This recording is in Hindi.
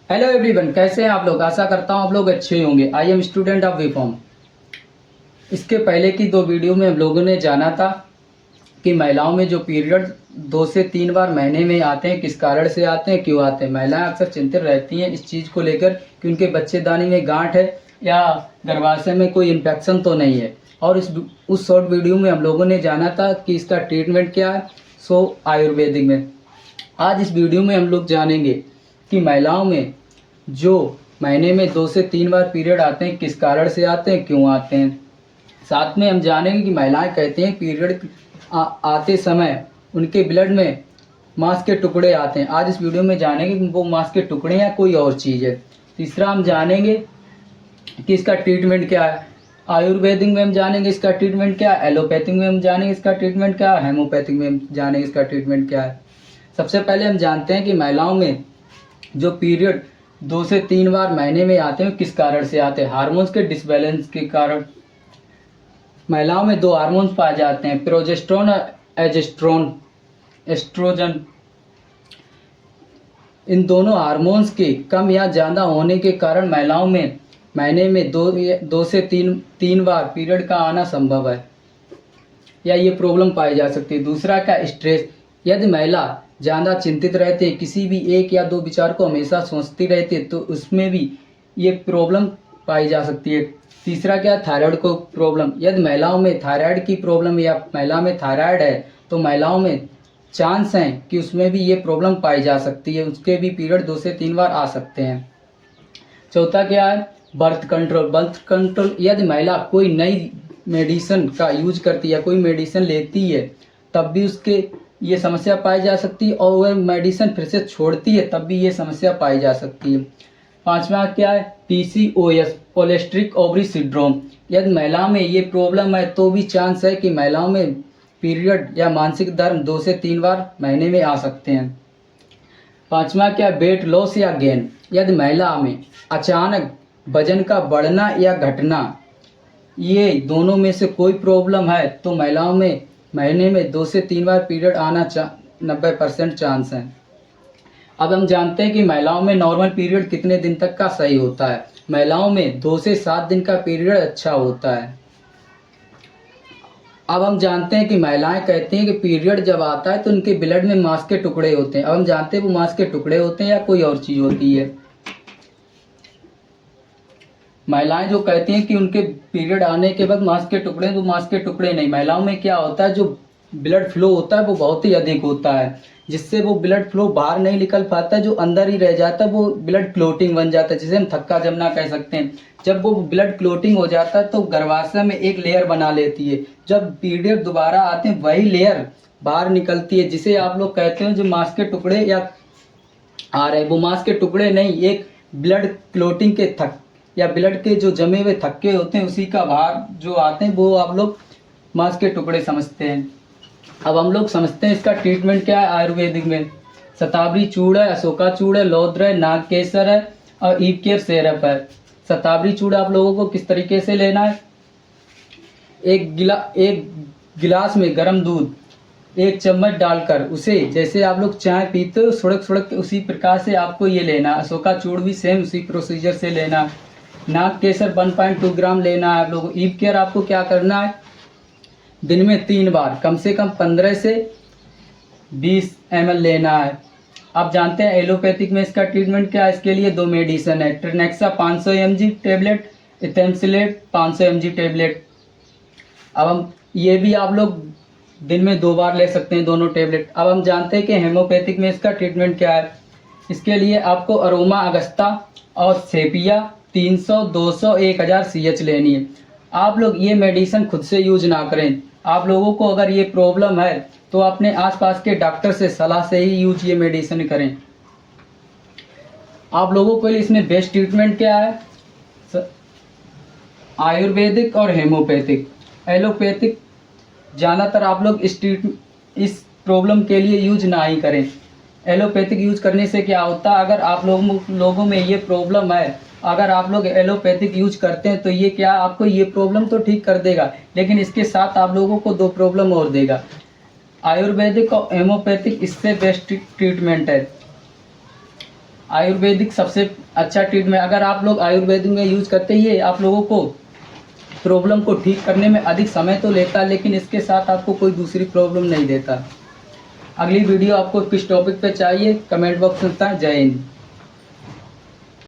हेलो एवरीवन, कैसे हैं आप लोग। आशा करता हूं आप लोग अच्छे होंगे। I am student of BCom. इसके पहले की दो वीडियो में हम लोगों ने जाना था कि महिलाओं में जो पीरियड 2 से 3 बार महीने में आते हैं, किस कारण से आते हैं, क्यों आते हैं। महिलाएं अक्सर चिंतित रहती हैं इस चीज़ को लेकर कि उनके बच्चेदानी में गांठ है या गर्भाशय में कोई इन्फेक्शन तो नहीं है। और उस शॉर्ट वीडियो में हम लोगों ने जाना था कि इसका ट्रीटमेंट क्या है, सो आयुर्वेदिक में। आज इस वीडियो में हम लोग जानेंगे कि महिलाओं में जो महीने में 2 से 3 बार पीरियड आते हैं, किस कारण से आते हैं, क्यों आते हैं। साथ में हम जानेंगे कि महिलाएं कहती हैं पीरियड आते समय उनके ब्लड में मांस के टुकड़े आते हैं। आज इस वीडियो में जानेंगे कि वो मांस के टुकड़े या कोई और चीज़ है। तीसरा हम जानेंगे कि इसका ट्रीटमेंट क्या है। आयुर्वेदिक में हम जानेंगे इसका ट्रीटमेंट क्या है, एलोपैथिक में हम जानेंगे इसका ट्रीटमेंट क्या है, हेमोपैथिक में हम जानेंगे इसका ट्रीटमेंट क्या है। सबसे पहले हम जानते हैं कि महिलाओं में जो पीरियड 2 से 3 बार महीने में आते हैं किस कारण से आते हैं। हार्मोन्स के डिसबैलेंस के कारण महिलाओं में दो हार्मोन्स पाए जाते हैं, प्रोजेस्टेरोन और एस्ट्रोजन। इन दोनों हार्मोन्स के कम या ज़्यादा होने के कारण महिलाओं में महीने में दो से तीन बार पीरियड का आना संभव है या ये प्रॉब्लम पाई जा सकती है। दूसरा क्या, स्ट्रेस। यदि महिला ज़्यादा चिंतित रहते हैं, किसी भी एक या दो विचार को हमेशा सोचती रहती है, तो उसमें भी ये प्रॉब्लम पाई जा सकती है। तीसरा क्या, थायराइड को प्रॉब्लम। यदि महिलाओं में थायराइड की प्रॉब्लम या महिला में थायराइड है तो महिलाओं में चांस हैं कि उसमें भी ये प्रॉब्लम पाई जा सकती है, उसके भी पीरियड 2 से 3 बार आ सकते हैं। चौथा क्या है, बर्थ कंट्रोल। बर्थ कंट्रोल, यदि महिला कोई नई मेडिसिन का यूज करती है, कोई मेडिसिन लेती है, तब भी उसके ये समस्या पाई जा सकती है, और वह मेडिसिन फिर से छोड़ती है तब भी ये समस्या पाई जा सकती है। पांचवा क्या है, पीसीओएस, पॉलिसिस्टिक ओवरी सिंड्रोम। यदि महिलाओं में ये प्रॉब्लम है तो भी चांस है कि महिलाओं में पीरियड या मासिक धर्म 2 से 3 बार महीने में आ सकते हैं। पांचवा क्या, वेट लॉस या गेन। यदि महिला में अचानक वजन का बढ़ना या घटना, ये दोनों में से कोई प्रॉब्लम है तो महिलाओं में महीने में 2 से 3 बार पीरियड आना 90% चांस है। अब हम जानते हैं कि महिलाओं में नॉर्मल पीरियड कितने दिन तक का सही होता है। महिलाओं में 2 से 7 दिन का पीरियड अच्छा होता है। अब हम जानते हैं कि महिलाएं कहती हैं कि पीरियड जब आता है तो उनके ब्लड में मांस के टुकड़े होते हैं। अब हम जानते हैं वो मांस के टुकड़े होते हैं या कोई और चीज़ होती है। महिलाएं जो कहती हैं कि उनके पीरियड आने के बाद मांस के टुकड़े, तो मांस के टुकड़े नहीं। महिलाओं में क्या होता है, जो ब्लड फ्लो होता है वो बहुत ही अधिक होता है, जिससे वो ब्लड फ्लो बाहर नहीं निकल पाता है, जो अंदर ही रह जाता है वो ब्लड क्लोटिंग बन जाता है, जिसे हम थक्का जमना कह सकते हैं। जब वो ब्लड क्लोटिंग हो जाता है तो गर्भाशय में एक लेयर बना लेती है। जब पीरियड दोबारा आते हैं वही लेयर बाहर निकलती है, जिसे आप लोग कहते हैं जो मांस के टुकड़े या आ रहे हैं। वो मांस के टुकड़े नहीं, एक ब्लड क्लोटिंग के थक या ब्लड के जो जमे हुए थक्के होते हैं उसी का बाहर जो आते हैं वो आप लोग मांस के टुकड़े समझते हैं। अब हम लोग समझते हैं इसका ट्रीटमेंट क्या है। आयुर्वेदिक में शतावरी चूर्ण है, अशोका चूर्ण है, लौद्र है, नागकेसर है और ईव केयर सिरप है। शतावरी चूर्ण आप लोगों को किस तरीके से लेना है, एक गिलास में गर्म दूध 1 चम्मच डालकर उसे, जैसे आप लोग चाय पीते हो सुड़क सुड़क, उसी प्रकार से आपको ये लेना। अशोका चूर्ण भी सेम उसी प्रोसीजर से लेना। नाग केसर 1.2 ग्राम लेना है आप लोगों को। ईव केयर आपको क्या करना है, दिन में 3 बार कम से कम 15 से 20 ml लेना है। आप जानते हैं एलोपैथिक में इसका ट्रीटमेंट क्या है। इसके लिए 2 मेडिसिन है, ट्रिनेक्सा 500 mg टेबलेट, इथेम्पसिलेट 500 mg टेबलेट। अब हम ये भी आप लोग दिन में 2 बार ले सकते हैं दोनों टेबलेट। अब हम जानते हैं कि हेमोपैथिक में इसका ट्रीटमेंट क्या है। इसके लिए आपको अरोमा अगस्ता और सेपिया 300, 200, 1000 CH लेनी है। आप लोग ये मेडिसिन खुद से यूज ना करें। आप लोगों को अगर ये प्रॉब्लम है तो अपने आसपास के डॉक्टर से सलाह से ही यूज ये मेडिसिन करें। आप लोगों के लिए इसमें बेस्ट ट्रीटमेंट क्या है, आयुर्वेदिक और हेमोपैथिक। एलोपैथिक ज़्यादातर आप लोग इस प्रॉब्लम के लिए यूज ना ही करें। एलोपैथिक यूज करने से क्या होता है, अगर आप लोगों में ये प्रॉब्लम है, अगर आप लोग एलोपैथिक यूज करते हैं तो ये क्या, आपको ये प्रॉब्लम तो ठीक कर देगा, लेकिन इसके साथ आप लोगों को 2 प्रॉब्लम और देगा। आयुर्वेदिक और हेमोपैथिक इससे बेस्ट ट्रीटमेंट है। आयुर्वेदिक सबसे अच्छा ट्रीटमेंट, अगर आप लोग आयुर्वेदिक में यूज़ करते ही है, आप लोगों को प्रॉब्लम को ठीक करने में अधिक समय तो लेता है, लेकिन इसके साथ आपको कोई दूसरी प्रॉब्लम नहीं देता। अगली वीडियो आपको किस टॉपिक पे चाहिए कमेंट बॉक्स में बताएं। जय हिंद।